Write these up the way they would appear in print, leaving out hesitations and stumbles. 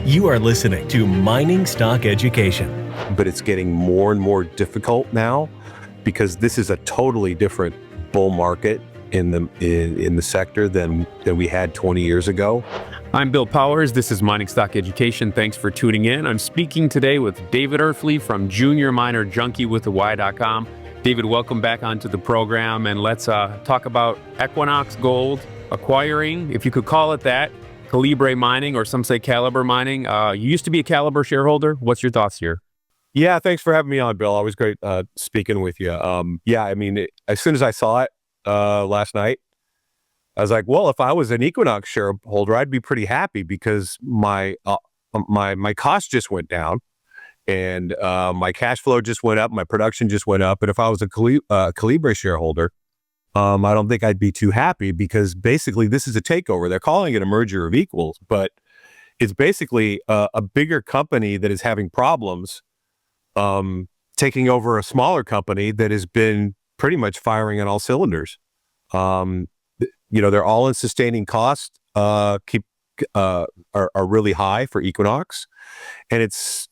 You are listening to Mining Stock Education. But it's getting more and more difficult now because this is a totally different bull market in the sector than we had 20 years ago. I'm Bill Powers. This is Mining Stock Education. Thanks for tuning in. I'm speaking today with David Erfle from Junior Miner Junkie with the Y.com. David, welcome back onto the program, and let's talk about Equinox Gold acquiring, if you could call it that, Calibre Mining, or some say Calibre Mining. You used to be a Calibre shareholder. What's your thoughts here? Yeah, thanks for having me on, Bill. Always great speaking with you. As soon as I saw it last night, I was like, well, if I was an Equinox shareholder, I'd be pretty happy because my cost just went down, and my cash flow just went up, my production just went up. And if I was a Calibre shareholder, I don't think I'd be too happy because basically this is a takeover. They're calling it a merger of equals, but it's basically a bigger company that is having problems taking over a smaller company that has been pretty much firing on all cylinders. Their all-in sustaining costs are really high for Equinox, and it's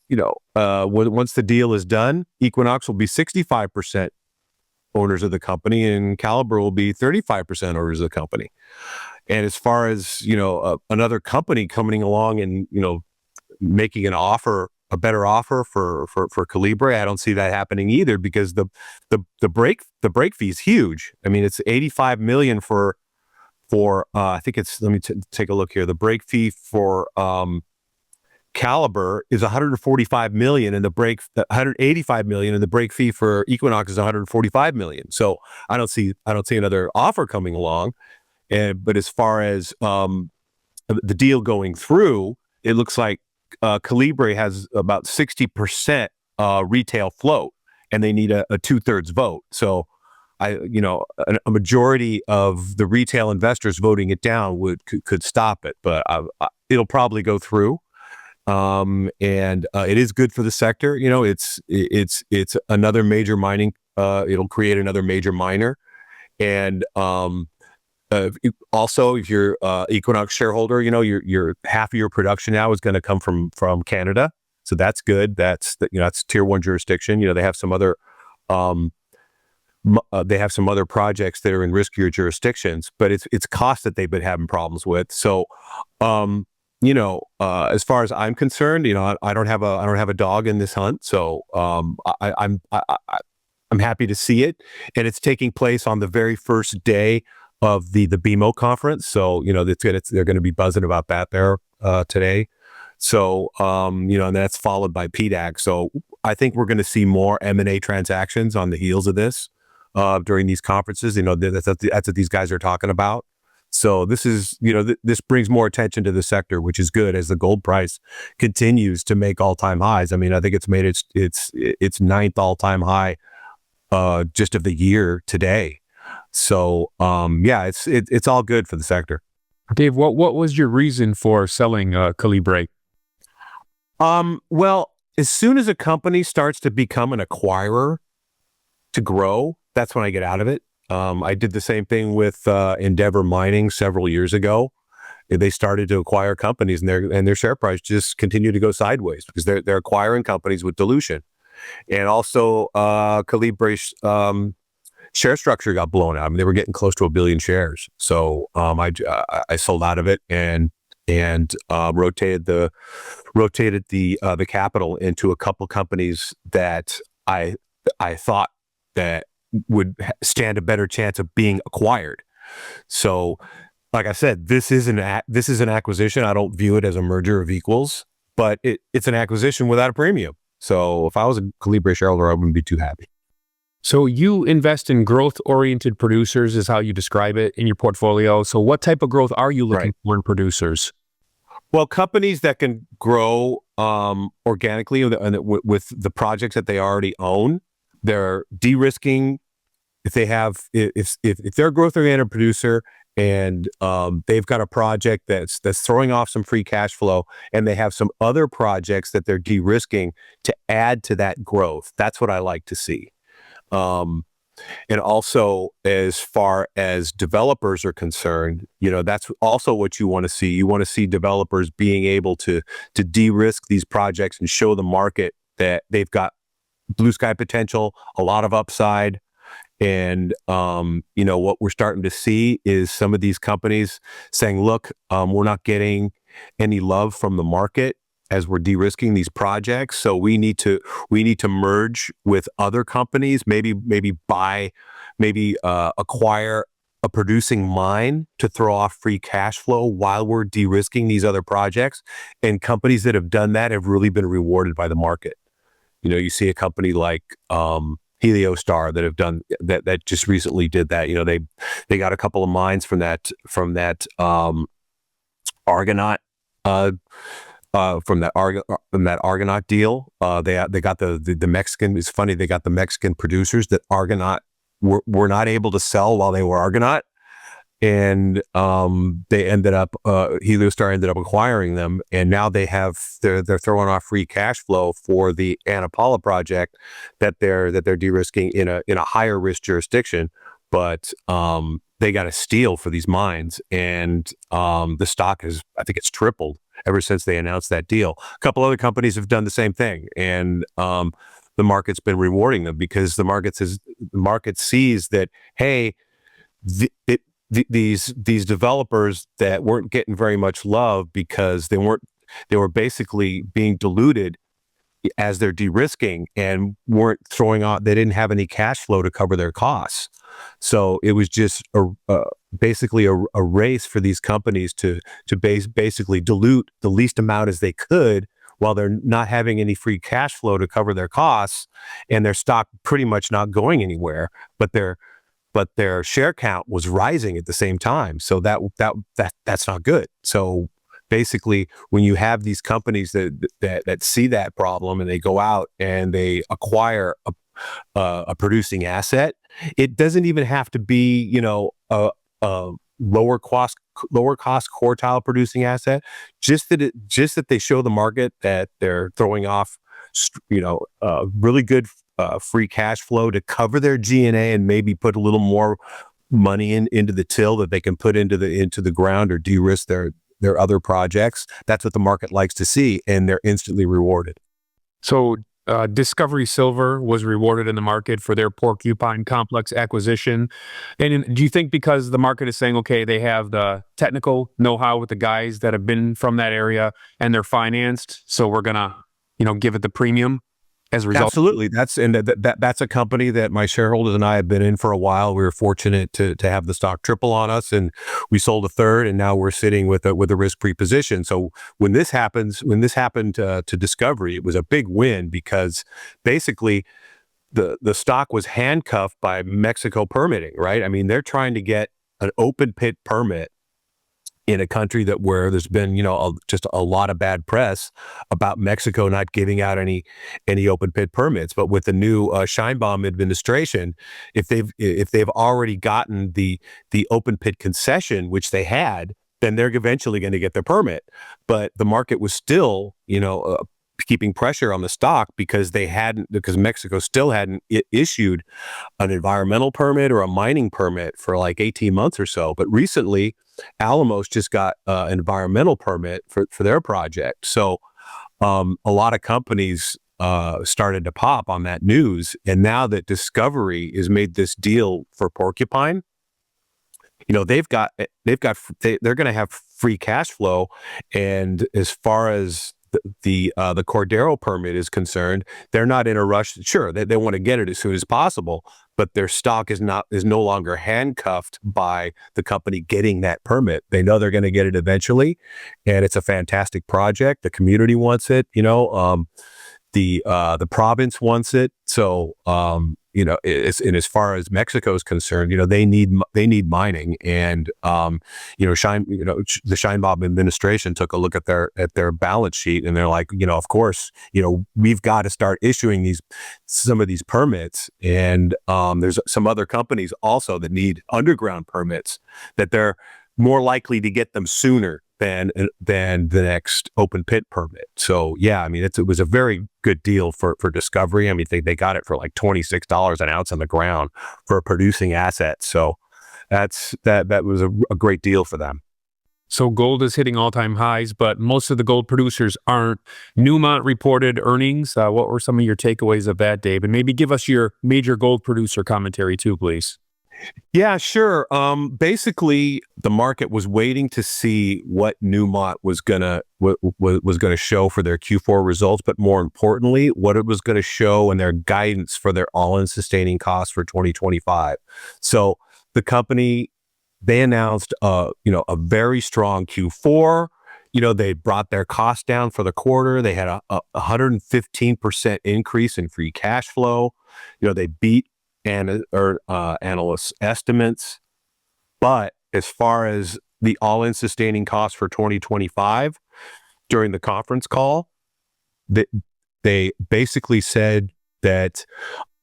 once the deal is done, Equinox will be 65% owners of the company, and Calibre will be 35% owners of the company. And as far as another company coming along and making a better offer for Calibre, I don't see that happening either, because the break fee is huge. I mean, it's $85 million for I think it's, let me take a look here. The break fee for Calibre is $145 million, and $185 million, and the break fee for Equinox is $145 million. So I don't see another offer coming along. But as far as the deal going through, it looks like Calibre has about 60% retail float, and they need a 2/3 vote. So a majority of the retail investors voting it down could stop it, but it'll probably go through. And it is good for the sector. It's another major mining. It'll create another major miner. And also, if you're Equinox shareholder, your half of your production now is going to come from Canada. So that's good. That's tier 1 jurisdiction. They have some other projects that are in riskier jurisdictions, but it's cost that they've been having problems with. So as far as I'm concerned, I don't have a dog in this hunt. So I'm happy to see it, and it's taking place on the very first day of the BMO conference. So they're going to be buzzing about that there today. So and that's followed by PDAC. So I think we're going to see more M&A transactions on the heels of this during these conferences. That's what these guys are talking about. So this is, this brings more attention to the sector, which is good as the gold price continues to make all-time highs. I mean, I think it's made its ninth all-time high just of the year today. So it's all good for the sector. Dave, what was your reason for selling Calibre? Well, as soon as a company starts to become an acquirer to grow, that's when I get out of it. I did the same thing with Endeavor Mining several years ago. They started to acquire companies, and their share price just continued to go sideways because they're acquiring companies with dilution. And also, Calibre's share structure got blown out. I mean, they were getting close to 1 billion shares. So I sold out of it and rotated the capital into a couple companies that I thought that would stand a better chance of being acquired. So, like I said, this is an acquisition. I don't view it as a merger of equals, but it's an acquisition without a premium. So if I was a Calibre shareholder, I wouldn't be too happy. So you invest in growth-oriented producers, is how you describe it in your portfolio. So what type of growth are you looking for in producers? Well, companies that can grow organically with the projects that they already own. They're de-risking. If they're a growth-oriented producer and they've got a project that's throwing off some free cash flow, and they have some other projects that they're de-risking to add to that growth, that's what I like to see. And also, as far as developers are concerned, that's also what you want to see. You want to see developers being able to de-risk these projects and show the market that they've got blue sky potential, a lot of upside. And, what we're starting to see is some of these companies saying, look, we're not getting any love from the market as we're de-risking these projects. So we need to merge with other companies, maybe acquire a producing mine to throw off free cash flow while we're de-risking these other projects. And companies that have done that have really been rewarded by the market. You see a company like Heliostar that have done that just recently did that. They got a couple of mines from that Argonaut from that Argonaut deal. They got the Mexican. It's funny, they got the Mexican producers that Argonaut were not able to sell while they were Argonaut. And they ended up Heliostar ended up acquiring them, and now they're throwing off free cash flow for the Ana Paula project that they're de-risking in a higher risk jurisdiction. But they got a steal for these mines, and the stock I think it's tripled ever since they announced that deal. A couple other companies have done the same thing, and the market's been rewarding them because the market sees that, hey, these developers that weren't getting very much love because they were basically being diluted as they're de-risking and weren't throwing out, they didn't have any cash flow to cover their costs. So it was just basically a race for these companies to basically dilute the least amount as they could while they're not having any free cash flow to cover their costs, and their stock pretty much not going anywhere, but their share count was rising at the same time. So that's not good. So basically, when you have these companies that see that problem and they go out and they acquire a producing asset, it doesn't even have to be a lower cost quartile producing asset. Just that they show the market that they're throwing off really good free cash flow to cover their G&A and maybe put a little more money into the till that they can put into the ground or de-risk their other projects. That's what the market likes to see, and they're instantly rewarded. So Discovery Silver was rewarded in the market for their Porcupine Complex acquisition. And do you think because the market is saying, okay, they have the technical know-how with the guys that have been from that area and they're financed, so we're going to, give it the premium as a result? Absolutely. That's a company that my shareholders and I have been in for a while. We were fortunate to have the stock triple on us, and we sold a third, and now we're sitting with a risk-free position. So when this happened to Discovery, it was a big win because basically the stock was handcuffed by Mexico permitting, right? I mean, they're trying to get an open pit permit in a country where there's been, just a lot of bad press about Mexico not giving out any open pit permits. But with the new Sheinbaum administration, if they've already gotten the open pit concession, which they had, then they're eventually going to get their permit. But the market was still, keeping pressure on the stock because Mexico still hadn't issued an environmental permit or a mining permit for like 18 months or so. But recently, Alamos just got an environmental permit for their project. So a lot of companies started to pop on that news. And now that Discovery has made this deal for Porcupine, they're going to have free cash flow. And as far as the Cordero permit is concerned, they're not in a rush. Sure, they want to get it as soon as possible, but their stock is no longer handcuffed by the company getting that permit. They know they're going to get it eventually, and it's a fantastic project. The community wants it. The province wants it. So and as far as Mexico is concerned, they need mining, and the Sheinbaum administration took a look at their balance sheet, and they're like, of course, we've got to start issuing some of these permits, and there's some other companies also that need underground permits that they're more likely to get them sooner than the next open pit permit. So yeah, I mean, it was a very good deal for Discovery. I mean, they got it for like $26 an ounce on the ground for a producing asset. So that was a great deal for them. So gold is hitting all-time highs, but most of the gold producers aren't. Newmont reported earnings. What were some of your takeaways of that, Dave? And maybe give us your major gold producer commentary too, please. Yeah, sure. Basically, the market was waiting to see what Newmont was gonna show for their Q4 results, but more importantly, what it was going to show in their guidance for their all-in sustaining costs for 2025. So the company, they announced a very strong Q4. They brought their cost down for the quarter. They had a 115% increase in free cash flow. They beat analysts' estimates. But as far as the all-in sustaining cost for 2025, during the conference call, they basically said that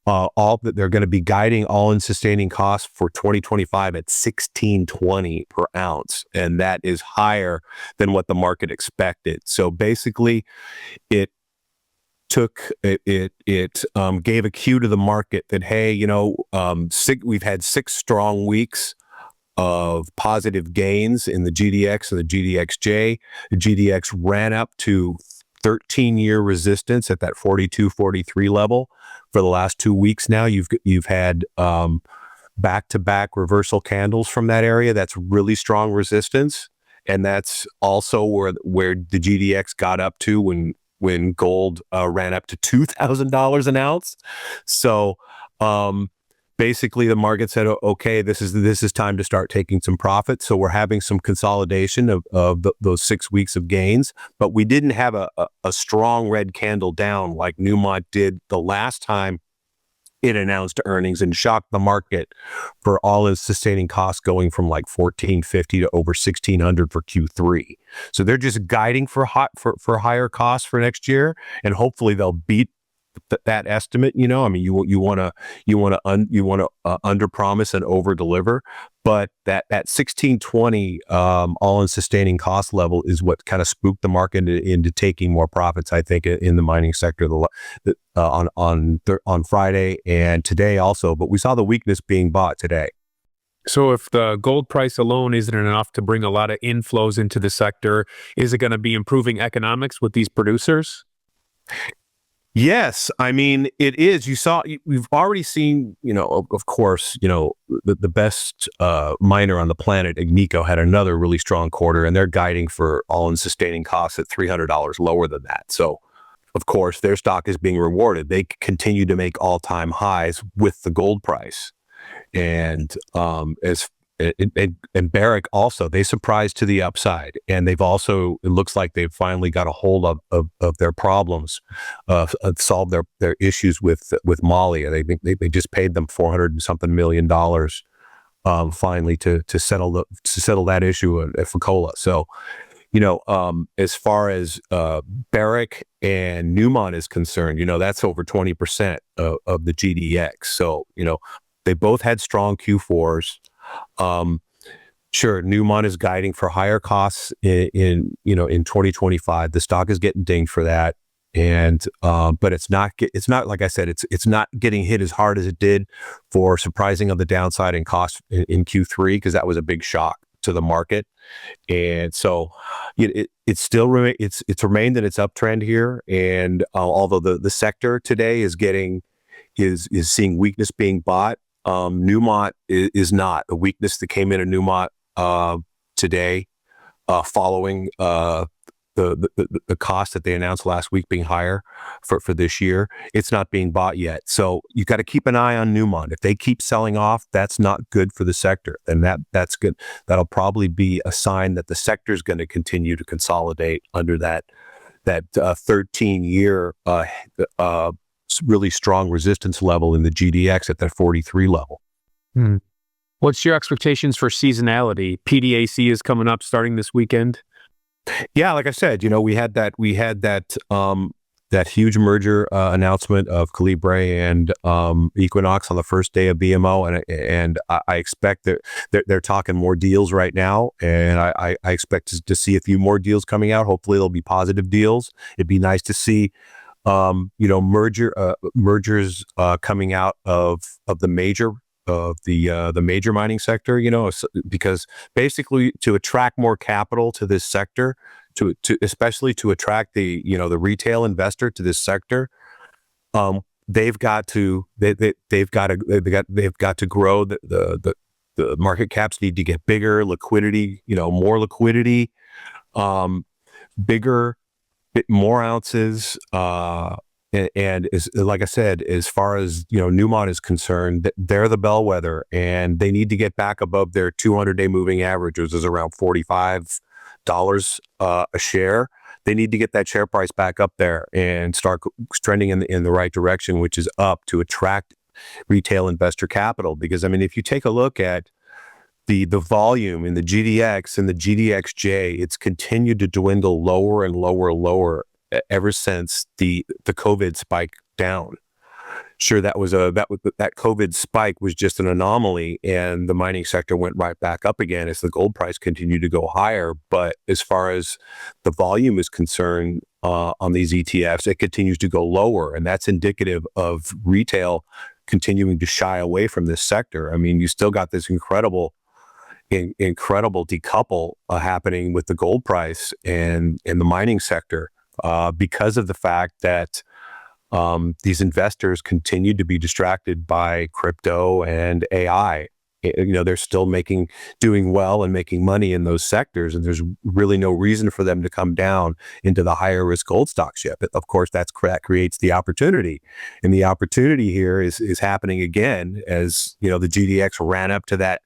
that they're going to be guiding all-in sustaining costs for 2025 at $1,620 per ounce, and that is higher than what the market expected. So basically, it gave a cue to the market that, hey, we've had 6 strong weeks of positive gains in the GDX and the GDXJ. The GDX ran up to 13-year resistance at that 42, 43 level for the last 2 weeks now. You've had back-to-back reversal candles from that area. That's really strong resistance, and that's also where the GDX got up to when gold ran up to $2,000 an ounce. So basically, the market said, okay, this is time to start taking some profits. So we're having some consolidation of those 6 weeks of gains, but we didn't have a strong red candle down like Newmont did the last time it announced earnings and shocked the market for all-in sustaining costs going from like $1,450 to over $1,600 for Q3. So they're just guiding for higher costs for next year, and hopefully they'll beat that estimate. I mean, you want to under promise and over deliver, but that 1620 all-in sustaining cost level is what kind of spooked the market into taking more profits, I think, in the mining sector on Friday and today also. But we saw the weakness being bought today. So if the gold price alone isn't enough to bring a lot of inflows into the sector, is it going to be improving economics with these producers? Yes, I mean, it is. We've already seen, of course, the best miner on the planet, Agnico, had another really strong quarter, and they're guiding for all-in sustaining costs at $300 lower than that. So, of course, their stock is being rewarded. They continue to make all-time highs with the gold price. And and Barrick also, they surprised to the upside, and it looks like they've finally got a hold of their problems, solved their issues with Mali. They just paid them $400 and something million finally to settle that issue at Fekola. So as far as Barrick and Newmont is concerned, that's over 20% of the GDX. So they both had strong Q4s. Sure, Newmont is guiding for higher costs in 2025. The stock is getting dinged for that, and but it's not like I said, it's not getting hit as hard as it did for surprising on the downside in cost in Q3, because that was a big shock to the market. And so it's still remained in its uptrend here, and although the sector today is seeing weakness being bought, Newmont is not. The weakness that came into Newmont today, following the cost that they announced last week being higher for this year, it's not being bought yet. So you got to keep an eye on Newmont. If they keep selling off, that's not good for the sector, and that's good. That'll probably be a sign that the sector is going to continue to consolidate under that 13-year really strong resistance level in the GDX at that 43 level. What's your expectations for seasonality? PDAC is coming up starting this weekend. Yeah, like I said, we had that that huge merger announcement of Calibre and Equinox on the first day of BMO, and I expect that they're talking more deals right now, and I expect to see a few more deals coming out. Hopefully, they'll be positive deals. It'd be nice to see mergers coming out of the major mining sector, because basically to attract more capital to this sector, to especially to attract the retail investor to this sector, they've got to grow the market caps need to get bigger, liquidity, more liquidity, bigger, more ounces, and is, like I said, as far as Newmont is concerned, they're the bellwether, and they need to get back above their 200-day moving average, which is around $45 a share. They need to get that share price back up there and start trending in the right direction, which is up, to attract retail investor capital. Because I mean, if you take a look at the volume in the GDX and the GDXJ, it's continued to dwindle lower and lower ever since the COVID spike down. Sure, that COVID spike was just an anomaly, and the mining sector went right back up again as the gold price continued to go higher. But as far as the volume is concerned on these ETFs, it continues to go lower, and that's indicative of retail continuing to shy away from this sector. I mean, you still got this incredible decouple happening with the gold price and the mining sector, because of the fact that these investors continue to be distracted by crypto and AI. They're still doing well and making money in those sectors, and there's really no reason for them to come down into the higher risk gold stocks yet. But of course, that creates the opportunity, and the opportunity here is happening again as the GDX ran up to that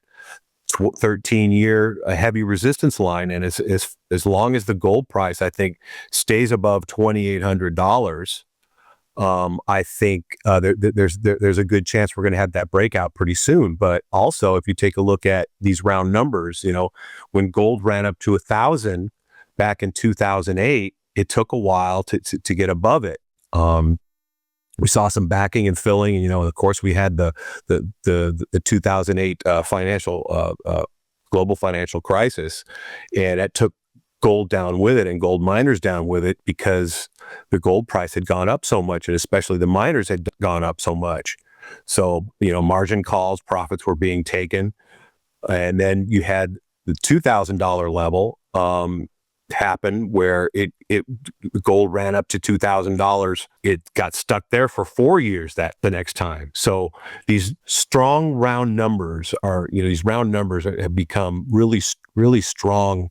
13-year heavy resistance line, and as long as the gold price, I think, stays above $2,800, I think there's a good chance we're going to have that breakout pretty soon. But also, if you take a look at these round numbers, when gold ran up to 1,000 back in 2008, it took a while to get above it. We saw some backing and filling, and of course, we had the 2008 global financial crisis, and that took gold down with it and gold miners down with it, because the gold price had gone up so much, and especially the miners had gone up so much. So margin calls, profits were being taken, and then you had the $2,000 level happen where gold ran up to $2,000. It got stuck there for 4 years the next time. So these strong round numbers have become really, really strong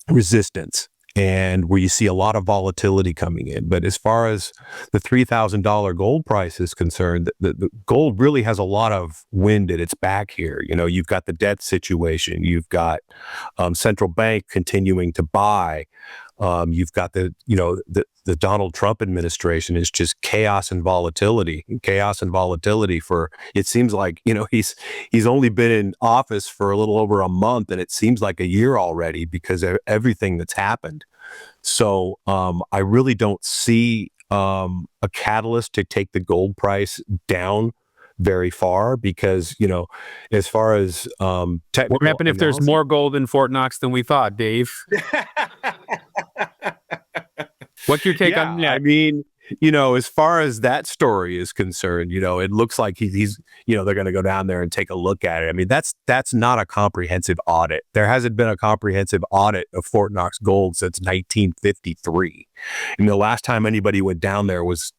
resistance, and where you see a lot of volatility coming in. But as far as the $3,000 gold price is concerned, the gold really has a lot of wind at its back here. You've got the debt situation, you've got central bank continuing to buy, you've got the Donald Trump administration is just chaos and volatility for, it seems like, he's only been in office for a little over a month, and it seems like a year already because of everything that's happened. So I really don't see a catalyst to take the gold price down very far, because as far as technical, what happened if there's more gold in Fort Knox than we thought, Dave? What's your take on that? I mean, as far as that story is concerned, it looks like he's they're going to go down there and take a look at it. I mean, that's not a comprehensive audit. There hasn't been a comprehensive audit of Fort Knox Gold since 1953. And the last time anybody went down there was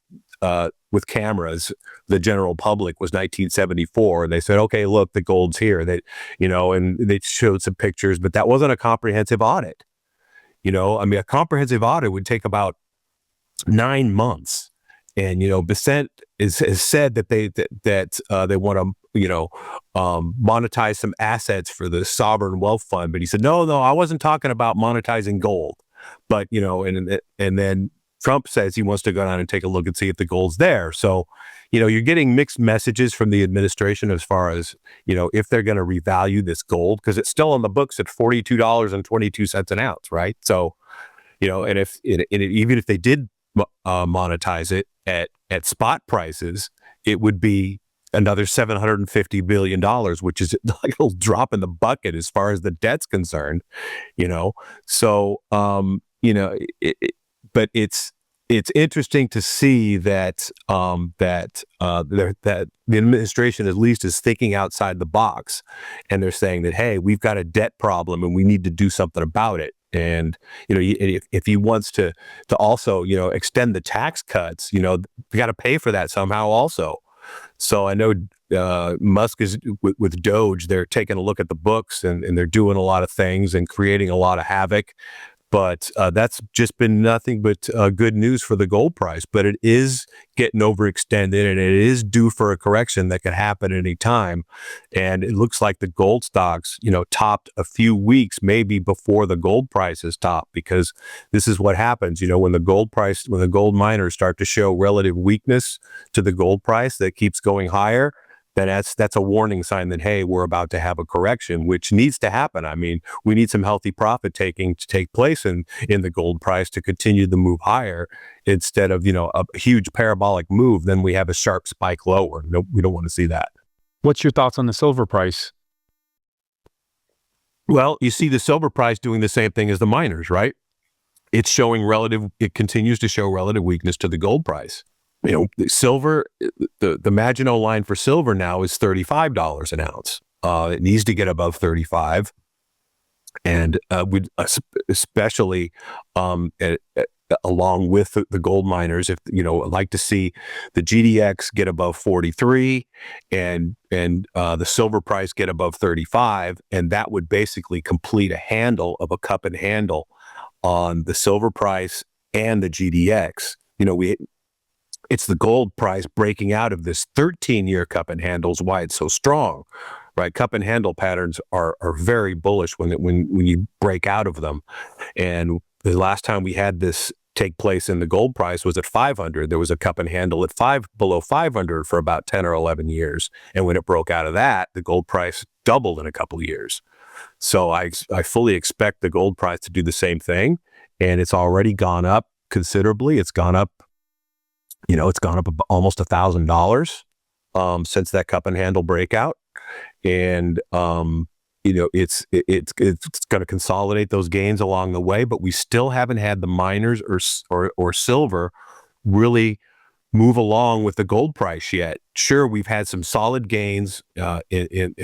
with cameras, the general public, was 1974. And they said, okay, look, the gold's here. And they showed some pictures, but that wasn't a comprehensive audit. I mean, a comprehensive audit would take about 9 months. And, Besant has said that they want to, monetize some assets for the sovereign wealth fund. But he said, no, I wasn't talking about monetizing gold. But, and then Trump says he wants to go down and take a look and see if the gold's there. So, you're getting mixed messages from the administration as far as, if they're going to revalue this gold, because it's still on the books at $42.22 an ounce, right? So, and even if they did monetize it at spot prices, it would be another $750 billion, which is like a drop in the bucket as far as the debt's concerned, So, but it's interesting to see that that the administration at least is thinking outside the box, and they're saying that, hey, we've got a debt problem and we need to do something about it. And if he wants to also extend the tax cuts, we got to pay for that somehow also. So I know Musk is with Doge. They're taking a look at the books and they're doing a lot of things and creating a lot of havoc. But that's just been nothing but good news for the gold price. But it is getting overextended, and it is due for a correction that could happen at any time. And it looks like the gold stocks, topped a few weeks maybe before the gold price is topped, because this is what happens. When the gold miners start to show relative weakness to the gold price that keeps going higher, then that's a warning sign that, hey, we're about to have a correction, which needs to happen. I mean, we need some healthy profit taking to take place in the gold price to continue the move higher, instead of, a huge parabolic move. Then we have a sharp spike lower. No, we don't want to see that. What's your thoughts on the silver price? Well, you see the silver price doing the same thing as the miners, right? It continues to show relative weakness to the gold price. Silver, the Maginot line for silver now is $35 an ounce. It needs to get above 35, and we'd especially along with the gold miners, if I'd like to see the GDX get above 43, and the silver price get above 35, and that would basically complete a cup and handle on the silver price and the GDX. It's the gold price breaking out of this 13-year cup and handles why it's so strong, right? Cup and handle patterns are very bullish when you break out of them. And the last time we had this take place in the gold price was at 500. There was a cup and handle at below 500 for about 10 or 11 years. And when it broke out of that, the gold price doubled in a couple of years. So I fully expect the gold price to do the same thing. And it's already gone up considerably. It's gone up almost $1,000 since that cup and handle breakout, and it's going to consolidate those gains along the way. But we still haven't had the miners or silver really move along with the gold price yet. Sure, we've had some solid gains in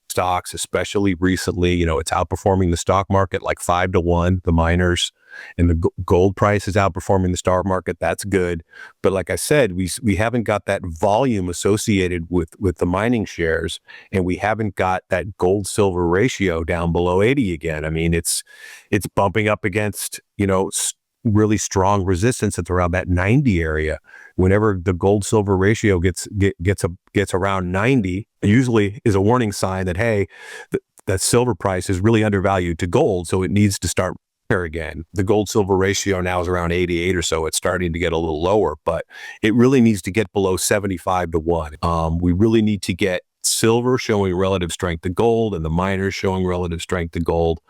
stocks, especially recently. It's outperforming the stock market like 5-1, the miners, and the gold price is outperforming the stock market. That's good. But like I said, we haven't got that volume associated with the mining shares, and we haven't got that gold silver ratio down below 80 again. I mean, it's bumping up against, really strong resistance at around that 90 area. Whenever the gold silver ratio gets around 90, usually is a warning sign that, hey, that silver price is really undervalued to gold, so it needs to start again. The gold silver ratio now is around 88 or so. It's starting to get a little lower, but it really needs to get below 75-1. We really need to get silver showing relative strength to gold and the miners showing relative strength to gold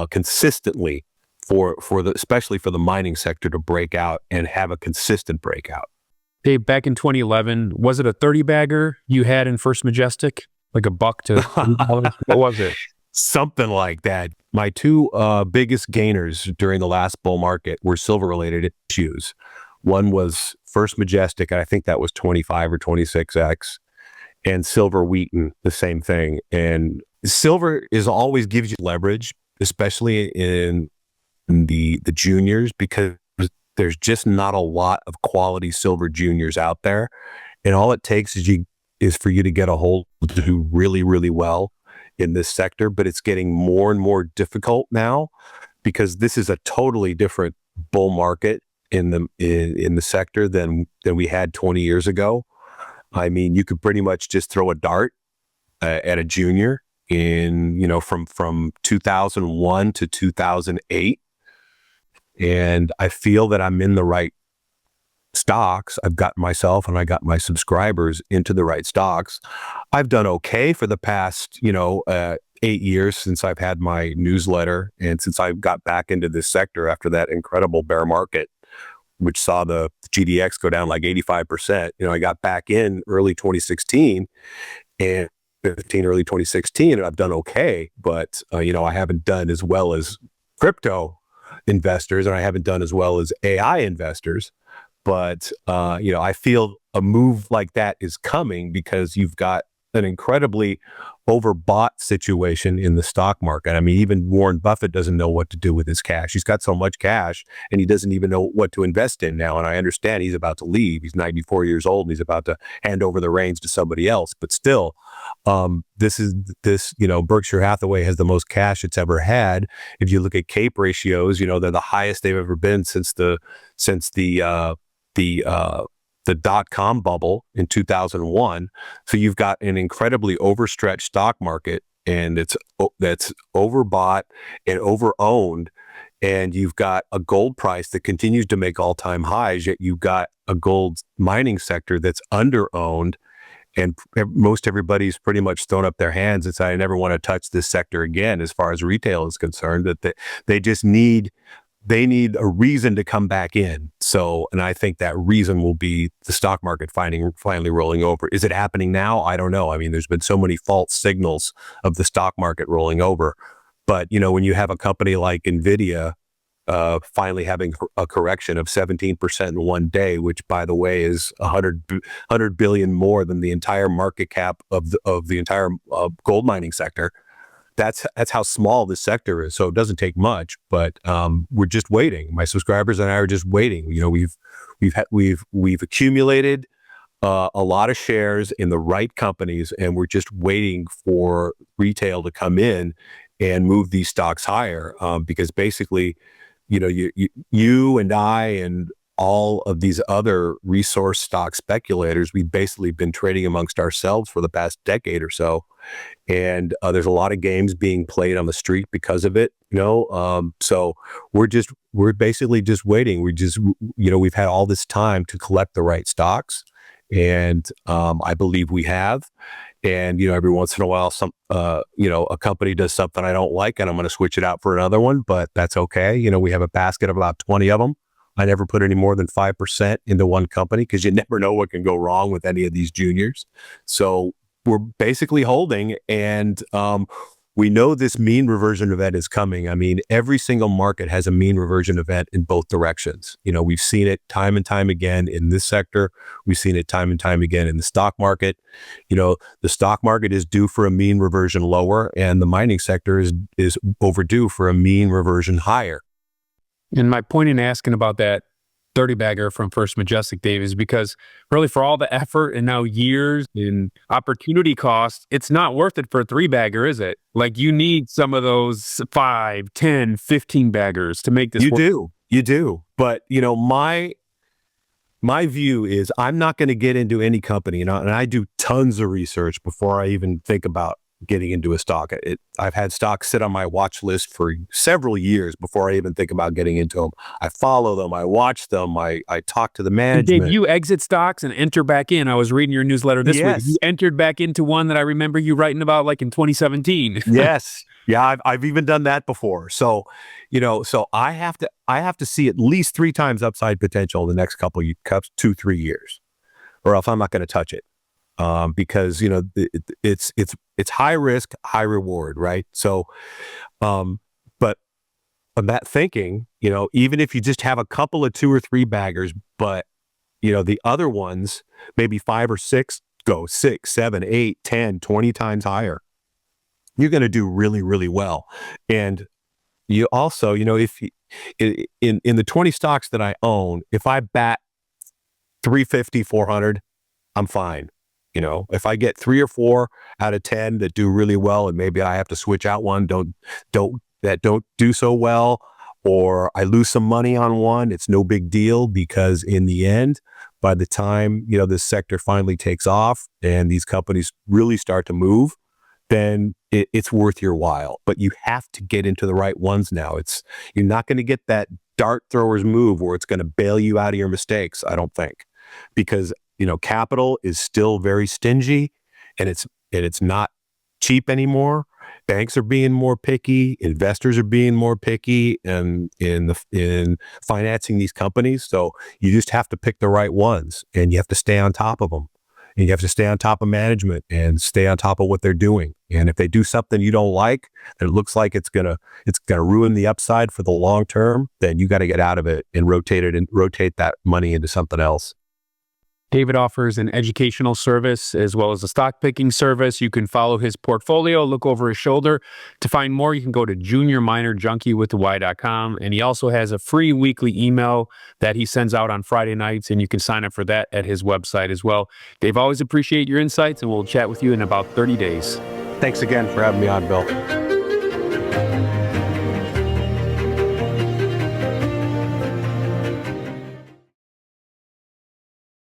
consistently especially for the mining sector to break out and have a consistent breakout. Dave, back in 2011, was it a 30 bagger you had in First Majestic? Like $1 to $3? What was it? Something like that. My two biggest gainers during the last bull market were silver-related issues. One was First Majestic, and I think that was 25 or 26x, and Silver Wheaton, the same thing. And silver always gives you leverage, especially in the juniors, because there's just not a lot of quality silver juniors out there, and all it takes is for you to get a hold to do really, really well in this sector. But it's getting more and more difficult now, because this is a totally different bull market in the sector than we had 20 years ago. I mean, you could pretty much just throw a dart at a junior from 2001 to 2008. And I feel that I'm in the right stocks. I've got myself and I got my subscribers into the right stocks. I've done okay for the past, 8 years since I've had my newsletter and since I got back into this sector after that incredible bear market which saw the GDX go down like 85%. I got back in early 2016 and early 2016, and I've done okay, but I haven't done as well as crypto investors, and I haven't done as well as AI investors. But I feel a move like that is coming because you've got an incredibly overbought situation in the stock market. I mean, even Warren Buffett doesn't know what to do with his cash. He's got so much cash and he doesn't even know what to invest in now. And I understand he's about to leave. He's 94 years old and he's about to hand over the reins to somebody else. But still, Berkshire Hathaway has the most cash it's ever had. If you look at CAPE ratios, they're the highest they've ever been since the dot-com bubble in 2001. So you've got an incredibly overstretched stock market, and that's overbought and overowned. And you've got a gold price that continues to make all-time highs, yet you've got a gold mining sector that's underowned. And most everybody's pretty much thrown up their hands and said, I never want to touch this sector again as far as retail is concerned, that they just need a reason to come back in. So, and I think that reason will be the stock market finally rolling over. Is it happening now? I don't know. I mean, there's been so many false signals of the stock market rolling over. But, when you have a company like NVIDIA finally having a correction of 17% in one day, which, by the way, is 100 billion more than the entire market cap of the entire gold mining sector. That's how small this sector is. So it doesn't take much, but we're just waiting. My subscribers and I are just waiting. We've accumulated a lot of shares in the right companies, and we're just waiting for retail to come in and move these stocks higher. Because basically, you and I and all of these other resource stock speculators, we've basically been trading amongst ourselves for the past decade or so. And there's a lot of games being played on the street because of it, so we're basically just waiting. We've had all this time to collect the right stocks, and I believe we have. And, every once in a while, a company does something I don't like and I'm going to switch it out for another one, but that's okay. We have a basket of about 20 of them. I never put any more than 5% into one company because you never know what can go wrong with any of these juniors. So we're basically holding, and we know this mean reversion event is coming. I mean, every single market has a mean reversion event in both directions. We've seen it time and time again in this sector. We've seen it time and time again in the stock market. The stock market is due for a mean reversion lower, and the mining sector is overdue for a mean reversion higher. And my point in asking about that 30 bagger from First Majestic, Dave, is because really for all the effort and now years and opportunity cost, it's not worth it for a 3 bagger, is it? Like, you need some of those 5, 10, 15 baggers to make this work. You do. But, my view is I'm not going to get into any company, and I do tons of research before I even think about getting into a stock. I've had stocks sit on my watch list for several years before I even think about getting into them. I follow them, I watch them, I talk to the management. And Dave, you exit stocks and enter back in. I was reading your newsletter this week. You entered back into one that I remember you writing about like in 2017. Yes. Yeah, I've even done that before. So, so I have to see at least 3 times upside potential in the next 2-3 years, or else I'm not going to touch it. Because it's high risk, high reward, right? So, but of that thinking, even if you just have a couple of 2 or 3 baggers, but the other ones, maybe 5 or 6, go 6, 7, 8, 10, 20 times higher, you're going to do really, really well. And you also, if in the 20 stocks that I own, if I bat 350, 400, I'm fine. If I get 3 or 4 out of 10 that do really well, and maybe I have to switch out one, don't do so well, or I lose some money on one, it's no big deal, because in the end, by the time, this sector finally takes off and these companies really start to move, then it's worth your while. But you have to get into the right ones now. You're not going to get that dart thrower's move where it's going to bail you out of your mistakes, I don't think, because capital is still very stingy, and it's not cheap anymore. banks are being more picky, investors are being more picky, and in financing these companies. So you just have to pick the right ones, and you have to stay on top of them. And you have to stay on top of management and stay on top of what they're doing. And if they do something you don't like, that it looks like it's gonna ruin the upside for the long term, then you got to get out of it and rotate that money into something else. David offers an educational service as well as a stock picking service. You can follow his portfolio, look over his shoulder. To find more, you can go to juniorminerjunkiewiththey.com. And he also has a free weekly email that he sends out on Friday nights, and you can sign up for that at his website as well. Dave, always appreciate your insights, and we'll chat with you in about 30 days. Thanks again for having me on, Bill.